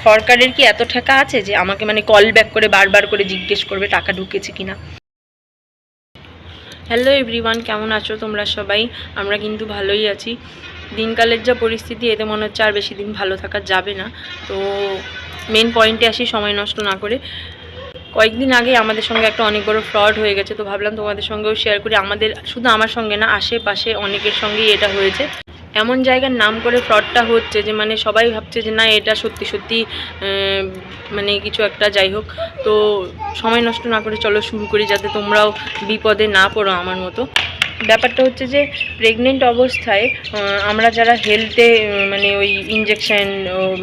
সরকারের কি এত টাকা আছে যে আমাকে মানে কল ব্যাক করে বারবার করে জিজ্ঞেস করবে টাকা ঢুকেছে কিনা। হ্যালো এভরিওয়ান, কেমন আছো তোমরা সবাই? আমরা কিন্তু ভালোই আছি। দিনকালের যা পরিস্থিতি, এতে মনে হচ্ছে আর বেশি দিন ভালো থাকা যাবে না। তো মেন পয়েন্টে আসি, সময় নষ্ট না করে। কয়েকদিন আগে আমাদের সঙ্গে একটা অনেক বড় ফ্রড হয়ে গেছে, তো ভাবলাম তোমাদের সঙ্গেও শেয়ার করি। শুধু আমার সঙ্গে না, আশেপাশে অনেকের সঙ্গেই এটা হয়েছে। এমন জায়গার নাম করে ফ্রডটা হচ্ছে যে মানে সবাই ভাবছে যে না, এটা সত্যি সত্যি মানে কিছু একটা। যাই হোক, তো সময় নষ্ট না করে চলো শুরু করি, যাতে তোমরাও বিপদে না পড়ো আমার মতো। ব্যাপারটা হচ্ছে যে প্রেগনেন্ট অবস্থায় আমরা যারা হেলথে মানে ওই ইঞ্জেকশান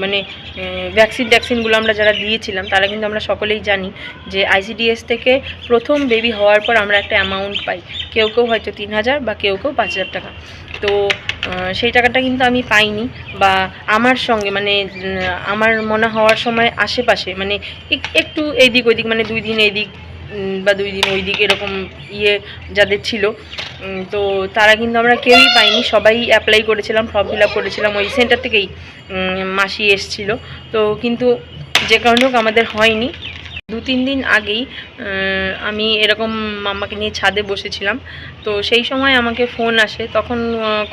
মানে ভ্যাকসিনগুলো আমরা যারা দিয়েছিলাম, তারা কিন্তু আমরা সকলেই জানি যে আইসিডিএস থেকে প্রথম বেবি হওয়ার পর আমরা একটা অ্যামাউন্ট পাই। কেউ কেউ হয়তো 3000 বা কেউ কেউ 5000 টাকা। তো সেই টাকাটা কিন্তু আমি পাইনি, বা আমার সঙ্গে মানে আমার মনে হওয়ার সময় আশেপাশে মানে একটু এইদিক ওইদিক, মানে 2 দিন এইদিক বা 2 দিন ওই দিক এরকম যাদের ছিল, তো তারা কিন্তু আমরা কেউই পাইনি। সবাই অ্যাপ্লাই করেছিলাম, ফর্ম ফিল আপ করেছিলাম, ওই সেন্টার থেকেই মাসি এসেছিলো। তো কিন্তু যে কারণে হোক আমাদের হয়নি। 2-3 দিন আগেই আমি এরকম মাম্মাকে নিয়ে ছাদে বসেছিলাম। তো সেই সময় আমাকে ফোন আসে। তখন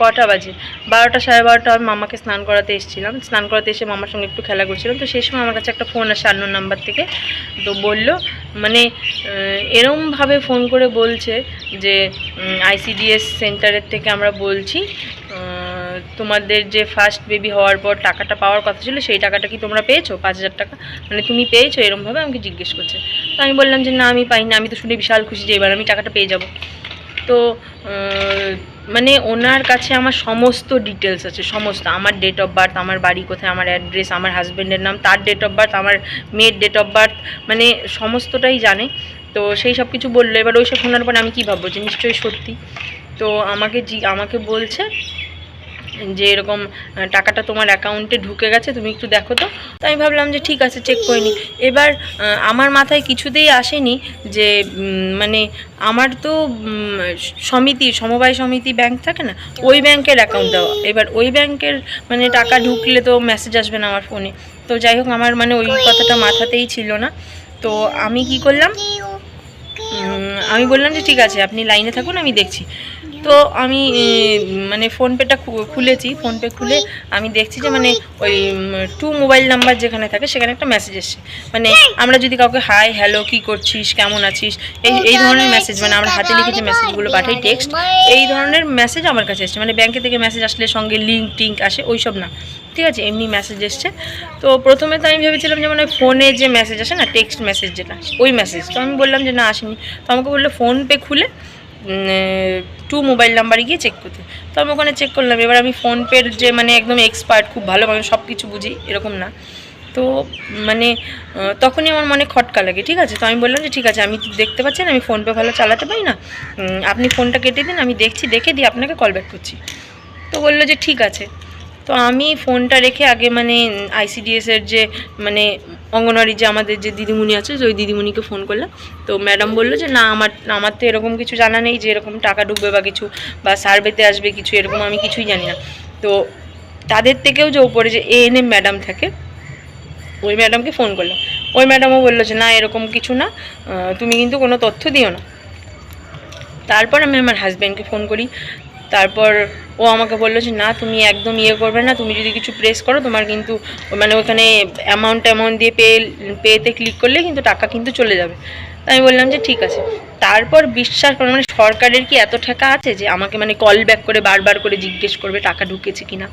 কটা বাজে, 12টা 12:30। আমি মাম্মাকে স্নান করাতে এসেছিলাম। স্নান করাতে এসে মাম্মার সঙ্গে একটু খেলা করছিলাম। তো সেই সময় আমার কাছে একটা ফোন আসে আননোন নাম্বার থেকে। তো বলল মানে এরমভাবে ফোন করে বলছে যে আইসিডিএস সেন্টারের থেকে আমরা বলছি, তোমাদের যে ফার্স্ট বেবি হওয়ার পর টাকাটা পাওয়ার কথা ছিল, সেই টাকাটা কি তোমরা পেয়েছো? 5000 টাকা মানে তুমি পেয়েছো? এরমভাবে আমাকে জিজ্ঞেস করছে। তো আমি বললাম যে না, আমি পাইনি। আমি তো শুনে বিশাল খুশি যে এবার আমি টাকাটা পেয়ে যাব। তো মানে ওনার কাছে আমার সমস্ত ডিটেলস আছে, সমস্ত। আমার ডেট অফ বার্থ, আমার বাড়ি কোথায়, আমার অ্যাড্রেস, আমার হাজব্যান্ডের নাম, তার ডেট অফ বার্থ, আমার মেয়ের ডেট অফ বার্থ, মানে সমস্তটাই জানে। তো সেই সব কিছু বললো। এবার ওই সব শোনার পরে আমি কী ভাববো যে নিশ্চয়ই সত্যি। তো আমাকে বলছে যে এরকম টাকাটা তোমার অ্যাকাউন্টে ঢুকে গেছে, তুমি একটু দেখো তো। তো আমি ভাবলাম যে ঠিক আছে, চেক করে নিই। এবার আমার মাথায় কিছুতেই আসেনি যে মানে আমার তো সমবায় সমিতি ব্যাংক থাকে না, ওই ব্যাংকের অ্যাকাউন্ট দেওয়া। এবার ওই ব্যাংকের মানে টাকা ঢুকলে তো মেসেজ আসবে না আমার ফোনে। তো যাই হোক, আমার মানে ওই কথাটা মাথাতেই ছিল না। তো আমি কি করলাম, আমি বললাম যে ঠিক আছে, আপনি লাইনে থাকুন, আমি দেখছি। তো আমি মানে ফোনপেটা খুলেছি। ফোনপে খুলে আমি দেখছি যে মানে ওই 2 মোবাইল নাম্বার যেখানে থাকে, সেখানে একটা মেসেজ এসছে। মানে আমরা যদি কাউকে হাই, হ্যালো, কী করছিস, কেমন আছিস, এই ধরনের মেসেজ, মানে আমরা হাতে লিখে যে মেসেজগুলো পাঠাই, টেক্সট, এই ধরনের মেসেজ আমার কাছে এসছে। মানে ব্যাংকে থেকে মেসেজ আসলে সঙ্গে টিঙ্ক আসে, ওই সব না, ঠিক আছে, এমনি মেসেজ এসছে। তো প্রথমে তো আমি ভেবেছিলাম যে মানে ফোনে যে মেসেজ আসে না, টেক্সট মেসেজ যেটা, ওই মেসেজ। তো আমি বললাম যে না, আসেনি। তো আমাকে বললো ফোনপে খুলে 2 মোবাইল নাম্বারে গিয়ে চেক করতে। তো আমি ওখানে চেক করলাম। এবার আমি ফোনপের যে মানে একদম এক্সপার্ট, খুব ভালো, মানে সব কিছু বুঝি এরকম না। তো মানে তখনই আমার মনে খটকা লাগে, ঠিক আছে। তো আমি বললাম যে ঠিক আছে, আমি দেখতে পাচ্ছেন আমি ফোনপে ভালো চালাতে পারি না, আপনি ফোনটা কেটে দিন, আমি দেখছি, দেখে দিয়ে আপনাকে কল ব্যাক করছি। তো বললো যে ঠিক আছে। তো আমি ফোনটা রেখে আগে মানে আইসিডিএসের যে মানে অঙ্গনওয়াড়ি যে আমাদের যে দিদিমণি আছে, ওই দিদিমণিকে ফোন করলাম। তো ম্যাডাম বললো যে না, আমার তো এরকম কিছু জানা নেই যে এরকম টাকা ঢুকবে বা কিছু, বা সার্ভেতে আসবে কিছু, এরকম আমি কিছুই জানি না। তো তাদের থেকেও যে ওপরে যে এএনএম ম্যাডাম থাকে, ওই ম্যাডামকে ফোন করলাম। ওই ম্যাডামও বললো যে না, এরকম কিছু না, তুমি কিন্তু কোনো তথ্য দিও না। তারপর আমি আমার হাজব্যান্ডকে ফোন করি। তারপর ও আমাকে বললো যে না, তুমি একদম করবে না, তুমি যদি কিছু প্রেস করো, তোমার কিন্তু মানে ওখানে অ্যামাউন্ট দিয়ে পেতে ক্লিক করলে কিন্তু টাকা কিন্তু চলে যাবে। তাই আমি বললাম যে ঠিক আছে। তারপর বিশ্বাস করো, মানে সরকারের কি এত টাকা আছে যে আমাকে মানে কল ব্যাক করে বারবার করে জিজ্ঞেস করবে টাকা ঢুকেছে কিনা।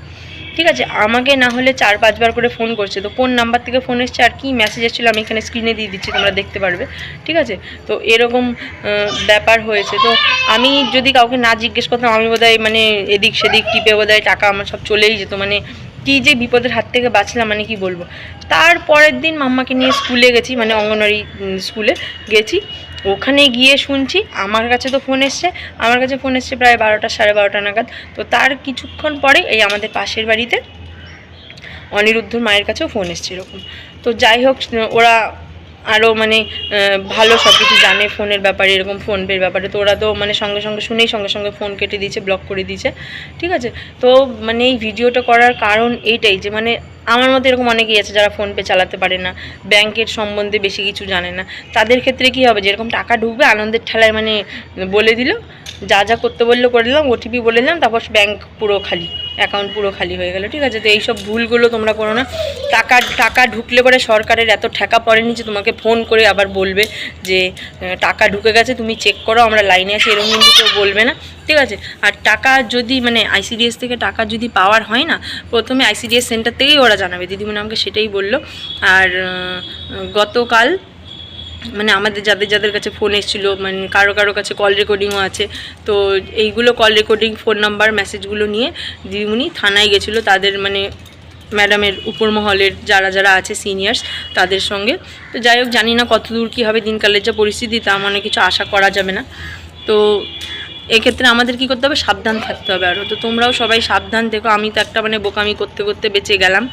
ঠিক আছে, আমাকে না হলে 4-5 বার করে ফোন করছে। তো কোন নাম্বার থেকে ফোন এসছে আর কি মেসেজ এসেছিলো আমি এখানে স্ক্রিনে দিয়ে দিচ্ছি, তোমরা দেখতে পারবে, ঠিক আছে। তো এরকম ব্যাপার হয়েছে। তো আমি যদি কাউকে না জিজ্ঞেস করতাম, আমি বোধহয় মানে এদিক সেদিক টিপে বোধহয় টাকা আমার সব চলেই যেত। মানে কী যে বিপদের হাত থেকে বাঁচলাম, মানে কি বলবো। তারপরের দিন মাম্মাকে নিয়ে স্কুলে গেছি, মানে অঙ্গনওয়াড়ি স্কুলে গেছি। ওখানে গিয়ে শুনছি আমার কাছে তো ফোন এসছে, প্রায় 12টা 12:30 নাগাদ। তো তার কিছুক্ষণ পরে এই আমাদের পাশের বাড়িতে অনিরুদ্ধর মায়ের কাছেও ফোন এসছে এরকম। তো যাই হোক, ওরা আরও মানে ভালো সব কিছু জানে ফোনের ব্যাপারে, এরকম ফোনপের ব্যাপারে। তো ওরা তো মানে সঙ্গে সঙ্গে শুনেই সঙ্গে সঙ্গে ফোন কেটে দিয়েছে, ব্লক করে দিয়েছে, ঠিক আছে। তো মানে এই ভিডিওটা করার কারণ এইটাই যে মানে আমার মতো এরকম অনেকেই আছে যারা ফোনপে চালাতে পারে না, ব্যাংকের সম্বন্ধে বেশি কিছু জানে না। তাদের ক্ষেত্রে কী হবে, যেরকম টাকা ঢুকবে আনন্দের ঠেলায় মানে বলে দিল, যা যা করতে বললো করে দিলাম, ওটিপি বলে দিলাম, তারপর ব্যাংক পুরো খালি, অ্যাকাউন্ট পুরো খালি হয়ে গেল, ঠিক আছে। তো এইসব ভুলগুলো তোমরা করো না। টাকা ঢুকলে পরে সরকারের এত ঠেকা পড়েনি যে তোমাকে ফোন করে আবার বলবে যে টাকা ঢুকে গেছে তুমি চেক করো, আমরা লাইনে আছি, এরকম কিন্তু কেউ বলবে না, ঠিক আছে। আর টাকা যদি মানে আইসিডিএস থেকে টাকা যদি পাওয়ার হয় না, প্রথমে আইসিডিএস সেন্টার থেকেই ওরা জানাবে, দিদিমণি আমাকে সেটাই বললো। আর গতকাল মানে আমাদের যাদের কাছে ফোন এসেছিলো, মানে কারো কাছে কল রেকর্ডিংও আছে, তো এইগুলো কল রেকর্ডিং, ফোন নাম্বার, মেসেজগুলো নিয়ে দিদিমণি থানায় গেছিলো তাদের মানে ম্যাডামের উপর মহলের যারা আছে সিনিয়র্স তাদের সঙ্গে। তো যাই হোক, জানি না কত দূর কী হবে, দিনকালের যা পরিস্থিতি তা মানে কিছু আশা করা যাবে না। তো এক্ষেত্রে আমাদের কী করতে হবে, সাবধান থাকতে হবে আরও। তো তোমরাও সবাই সাবধান থেকো। আমি তো একটা মানে বোকামি করতে করতে বেঁচে গেলাম,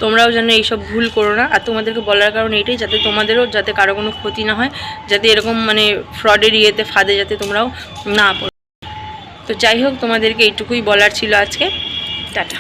তোমরাও যেন এইসব ভুল করো না। আর তোমাদেরকে বলার কারণ এইটাই, যাতে তোমাদেরও যাতে কারো কোনো ক্ষতি না হয়, যাতে এরকম মানে ফ্রডের ফাঁদে যাতে তোমরাও না পড়ো। তো যাই হোক, তোমাদেরকে এইটুকুই বলার ছিল আজকে। টাটা।